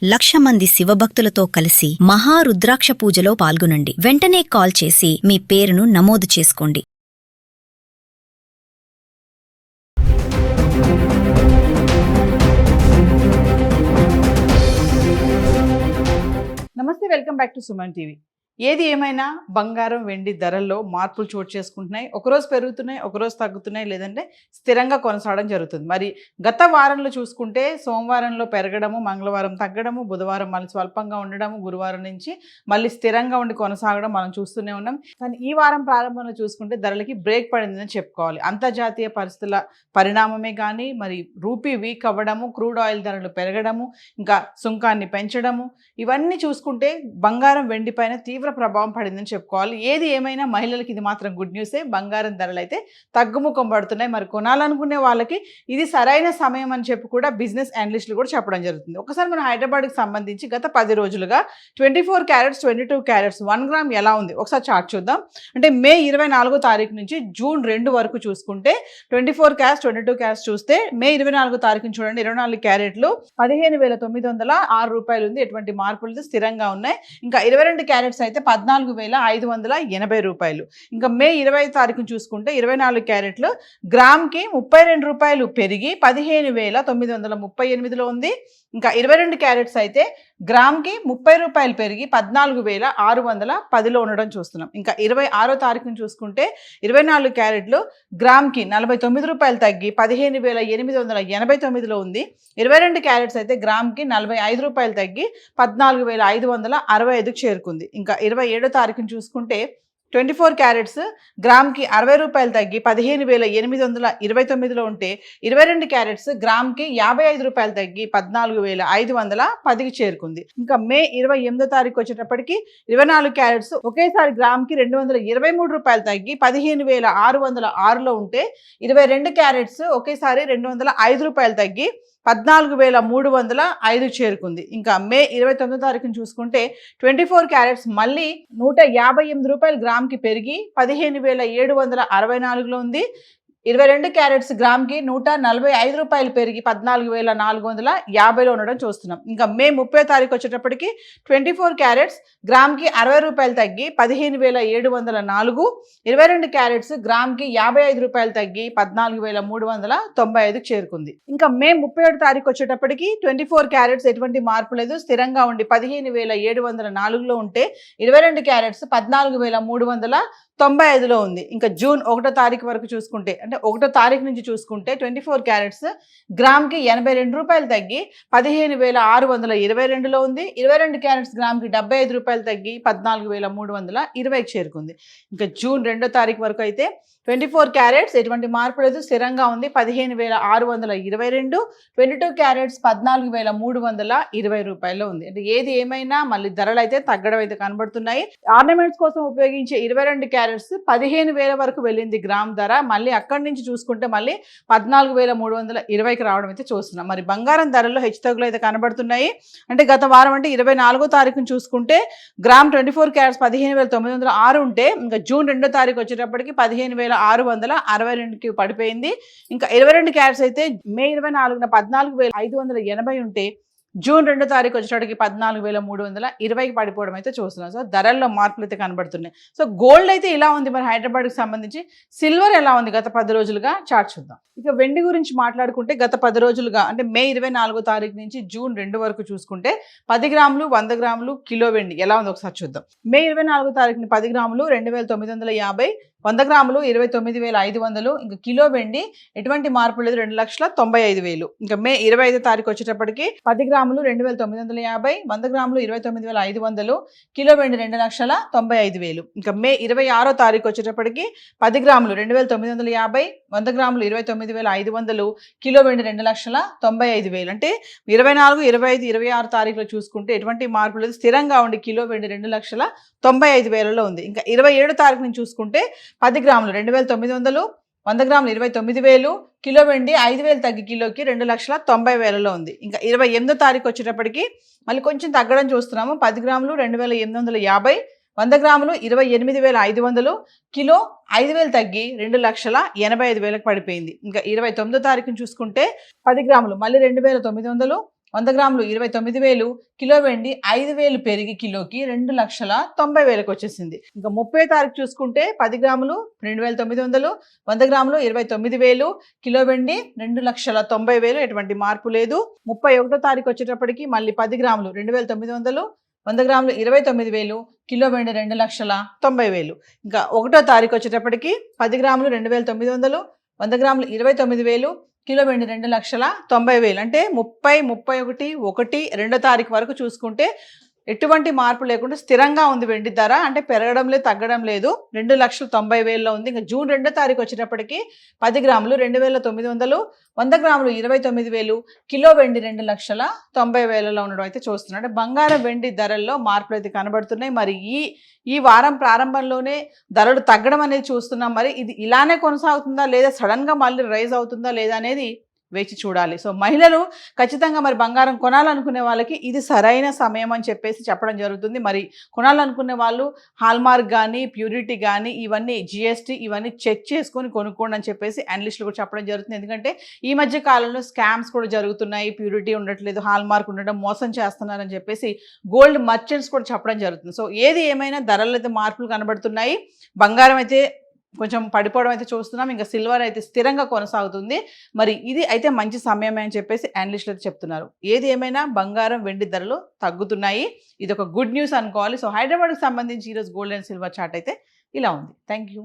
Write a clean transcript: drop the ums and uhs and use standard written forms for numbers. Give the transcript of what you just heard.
1,00,000 మంది శివభక్తులతో కలిసి మహారుద్రాక్ష పూజలో పాల్గొనండి. వెంటనే కాల్ చేసి మీ పేరును నమోదు చేసుకోండి. నమస్తే, welcome back to Suman TV. ఏది ఏమైనా బంగారం వెండి ధరల్లో మార్పులు చోటు చేసుకుంటున్నాయి. ఒకరోజు పెరుగుతున్నాయి, ఒకరోజు తగ్గుతున్నాయి, లేదంటే స్థిరంగా కొనసాగడం జరుగుతుంది. మరి గత వారంలో చూసుకుంటే సోమవారంలో పెరగడము, మంగళవారం తగ్గడము, బుధవారం మళ్ళీ స్వల్పంగా ఉండడము, గురువారం నుంచి మళ్ళీ స్థిరంగా ఉండి కొనసాగడం మనం చూస్తూనే ఉన్నాం. కానీ ఈ వారం ప్రారంభంలో చూసుకుంటే ధరలకి బ్రేక్ పడిందని చెప్పుకోవాలి. అంతర్జాతీయ పరిస్థితుల పరిణామమే కానీ, మరి రూపీ వీక్ అవ్వడము, క్రూడ్ ఆయిల్ ధరలు పెరగడము, ఇంకా సుంకాన్ని పెంచడము, ఇవన్నీ చూసుకుంటే బంగారం వెండి పైన తీవ్ర ప్రభావం పడిందని చెప్పుకోవాలి. ఏది ఏమైనా మహిళలకి ఇది మాత్రం గుడ్ న్యూసే. బంగారం ధరలు అయితే తగ్గుముఖం పడుతున్నాయి. మరి కొనాలనుకునే వాళ్ళకి ఇది సరైన సమయం అని చెప్పి కూడా బిజినెస్ అనలిస్టులు కూడా చెప్పడం జరుగుతుంది. ఒకసారి మనం హైదరాబాద్కి సంబంధించి గత 10 రోజులుగా 24 క్యారెట్స్ 22 క్యారెట్స్ 1 గ్రామ్ ఎలా ఉంది ఒకసారి చార్ట్ చూద్దాం. అంటే మే 24 తారీఖు నుంచి జూన్ 2 వరకు చూసుకుంటే 24 క్యారెట్స్ 22 క్యారెట్స్ చూస్తే మే 24 తారీఖుని చూడండి, 24 క్యారెట్లు 15,906 రూపాయలు ఉంది. ఎటువంటి మార్పులు స్థిరంగా ఉన్నాయి. ఇంకా 22 క్యారెట్స్ అయితే 14,580 రూపాయలు. ఇంకా మే 20 తారీఖును చూసుకుంటే 24 క్యారెట్లు గ్రామ్కి 32 రూపాయలు పెరిగి 15,938లో ఉంది. ఇంకా 22 క్యారెట్స్ అయితే గ్రామ్కి 30 రూపాయలు పెరిగి 14,610లో ఉండడం చూస్తున్నాం. ఇంకా 26 తారీఖును చూసుకుంటే 24 క్యారెట్లు గ్రామ్కి 49 రూపాయలు తగ్గి 15,889లో ఉంది. 22 క్యారెట్స్ అయితే గ్రామ్కి 45 రూపాయలు తగ్గి 14,565కు చేరుకుంది. ఇంకా 27 తారీఖును చూసుకుంటే 24 క్యారెట్స్ గ్రామ్కి 60 రూపాయలు తగ్గి 15,829లో ఉంటే 22 క్యారెట్స్ గ్రామ్కి 55 రూపాయలు తగ్గి 14,510కి చేరుకుంది. ఇంకా మే 28 తారీఖు వచ్చేటప్పటికి 24 క్యారెట్స్ ఒకేసారి గ్రామ్కి 223 రూపాయలు తగ్గి 15,606లో ఉంటే 22 క్యారెట్స్ ఒకేసారి 205 రూపాయలు తగ్గి 14,305 చేరుకుంది. ఇంకా మే 29 తారీఖుని చూసుకుంటే 24 క్యారెట్స్ మళ్ళీ 158 రూపాయలు గ్రామ్కి పెరిగి 15,764లో ఉంది. 22 క్యారెట్స్ గ్రామ్కి 145 రూపాయలు పెరిగి 14,450లో ఉండడం చూస్తున్నాం. ఇంకా మే 30 తారీఖు వచ్చేటప్పటికి 24 క్యారెట్స్ గ్రామ్కి 60 రూపాయలు తగ్గి 15,704, 22 క్యారెట్స్ గ్రామ్కి 55 రూపాయలు తగ్గి 14,395కు చేరుకుంది. ఇంకా మే 31 తారీఖు వచ్చేటప్పటికి 24 క్యారెట్స్ ఎటువంటి మార్పు లేదు, స్థిరంగా ఉండి 15,704లో ఉంటే 22 క్యారెట్స్ 14,395లో ఉంది. ఇంకా జూన్ 1 తారీఖు వరకు చూసుకుంటే, అంటే 1 తారీఖు నుంచి చూసుకుంటే 24 క్యారెట్స్ గ్రామ్కి 82 రూపాయలు తగ్గి 15,622లో ఉంది. 22 క్యారెట్స్ గ్రామ్కి 75 రూపాయలు తగ్గి 14,320కి చేరుకుంది. ఇంకా జూన్ 2 తారీఖు వరకు అయితే 24 క్యారెట్స్ ఎటువంటి మార్పు లేదు, స్థిరంగా ఉంది 15,622. 22 క్యారెట్స్ 14,320 రూపాయల్లో ఉంది. అంటే ఏది ఏమైనా మళ్ళీ ధరలు అయితే తగ్గడం అయితే కనబడుతున్నాయి. ఆర్నమెంట్స్ కోసం ఉపయోగించే 22 క్యారెట్స్ 15,000 వరకు వెళ్ళింది గ్రామ్ ధర. మళ్ళీ అక్కడి నుంచి చూసుకుంటే మళ్ళీ 14,320కి రావడం అయితే చూస్తున్నాం. మరి బంగారం ధరల్లో హెచ్చుతగ్గులు అయితే కనబడుతున్నాయి. అంటే గత వారం అంటే 24 తారీఖును చూసుకుంటే గ్రామ్ 24 క్యారెట్స్ 15,906 ఉంటే ఇంకా జూన్ 2 తారీఖు వచ్చేటప్పటికి 15,662కి పడిపోయింది. ఇంకా 22 క్యారెట్స్ అయితే మే 24న 14,580 ఉంటే జూన్ 2 తారీఖు వచ్చేటప్పటికి 14,320కి పడిపోవడం అయితే చూస్తున్నాం. సో ధరల్లో మార్పులు అయితే కనబడుతున్నాయి. సో గోల్డ్ అయితే ఇలా ఉంది. మరి హైదరాబాద్కి సంబంధించి సిల్వర్ ఎలా ఉంది గత 10 రోజులుగా చార్ట్ చూద్దాం. ఇక వెండి గురించి మాట్లాడుకుంటే గత 10 రోజులుగా అంటే మే 24 తారీఖు నుంచి జూన్ 2 వరకు చూసుకుంటే 10 గ్రాములు 100 గ్రాములు కిలో వెండి ఎలా ఉంది ఒకసారి చూద్దాం. మే 24 తారీఖుని 10 గ్రాములు 2,950, 100 గ్రాములు 29,500. ఇంకా కిలో వెండి ఎటువంటి మార్పు లేదు, 2,95,000. ఇంకా మే 25 తారీఖు వచ్చేటప్పటికి 10 గ్రాములు 2,950, 100 గ్రాములు 29,500, కిలో వెండి 2,95,000. ఇంకా మే 26 తారీఖు వచ్చేటప్పటికి 10 గ్రాములు 2,950, 100 గ్రాములు 29,500, కిలో వెండి 2,95,000. అంటే 24, 25, 26 తారీఖులో చూసుకుంటే ఎటువంటి మార్పు లేదు, స్థిరంగా ఉండి కిలో వెండి 2,95,000లో ఉంది. ఇంకా 27 తారీఖు నుంచి చూసుకుంటే 10 గ్రాములు 2,900, 100 గ్రాములు 29,000, కిలో వెండి 5,000 తగ్గి కిలోకి 2,90,000లో ఉంది. ఇంకా 28 తారీఖు వచ్చేటప్పటికి మళ్ళీ కొంచెం తగ్గడం చూస్తున్నాము. 10 గ్రాములు 2,850, 100 గ్రాములు 28,500, కిలో 5,000 తగ్గి 2,85,000కి పడిపోయింది. ఇంకా 29 తారీఖుని చూసుకుంటే 10 గ్రాములు మళ్ళీ 2,900, 100 గ్రాములు 29,000, కిలో వెండి 5,000 పెరిగి కిలోకి 2,90,000కి వచ్చేసింది. ఇంకా 30వ తారీఖు చూసుకుంటే 10 గ్రాములు 2,900, 100 గ్రాములు 29,000, కిలో వెండి 2,90,000, ఎటువంటి మార్పు లేదు. 31వ తారీఖు వచ్చేటప్పటికి మళ్ళీ 10 గ్రాములు 2,900, 100 గ్రాములు 29,000, కిలో వెండి 2,90,000. ఇంకా 1వ తారీఖు వచ్చేటప్పటికి 10 గ్రాములు 2,900, 100 గ్రాములు 29,000, కిలో వెండి 2,90,000. అంటే 30, 31, 1, 2వ తారీఖు వరకు చూసుకుంటే ఎటువంటి మార్పు లేకుండా స్థిరంగా ఉంది వెండి ధర. అంటే పెరగడం లేదు, తగ్గడం లేదు. 2,90,000లో ఉంది. ఇంకా జూన్ 2వ తారీఖు వచ్చేటప్పటికి 10 గ్రాములు 2,900, 100 గ్రాములు 29,000, కిలో వెండి 2,90,000లో ఉండడం అయితే చూస్తున్నాం. అంటే బంగారం వెండి ధరల్లో మార్పులు అయితే కనబడుతున్నాయి. మరి ఈ వారం ప్రారంభంలోనే ధరలు తగ్గడం అనేది చూస్తున్నాం. మరి ఇది ఇలానే కొనసాగుతుందా, లేదా సడన్గా మళ్ళీ రైజ్ అవుతుందా లేదా అనేది వేచి చూడాలి. సో మహిళలు ఖచ్చితంగా మరి బంగారం కొనాలనుకునే వాళ్ళకి ఇది సరైన సమయం అని చెప్పేసి చెప్పడం జరుగుతుంది. మరి కొనాలనుకునే వాళ్ళు హాల్మార్క్ కానీ, ప్యూరిటీ కానీ, ఇవన్నీ GST ఇవన్నీ చెక్ చేసుకొని కొనుక్కోండి అని చెప్పేసి అనలిస్టులు కూడా చెప్పడం జరుగుతుంది. ఎందుకంటే ఈ మధ్య కాలంలో స్కామ్స్ కూడా జరుగుతున్నాయి, ప్యూరిటీ ఉండట్లేదు, హాల్మార్క్ ఉండడం, మోసం చేస్తున్నారని చెప్పేసి గోల్డ్ మర్చెంట్స్ కూడా చెప్పడం జరుగుతుంది. సో ఏది ఏమైనా ధరలు అయితే మార్పులు కనబడుతున్నాయి. బంగారం అయితే కొంచెం పడిపోవడం అయితే చూస్తున్నాం. ఇంకా సిల్వర్ అయితే స్థిరంగా కొనసాగుతుంది. మరి ఇది అయితే మంచి సమయమే అని చెప్పేసి అనలిస్టులు అయితే చెప్తున్నారు. ఏది ఏమైనా బంగారం వెండి ధరలు తగ్గుతున్నాయి. ఇది ఒక గుడ్ న్యూస్ అనుకోవాలి. సో హైదరాబాద్కి సంబంధించి ఈరోజు గోల్డ్ అండ్ సిల్వర్ చార్ట్ అయితే ఇలా ఉంది. Thank you.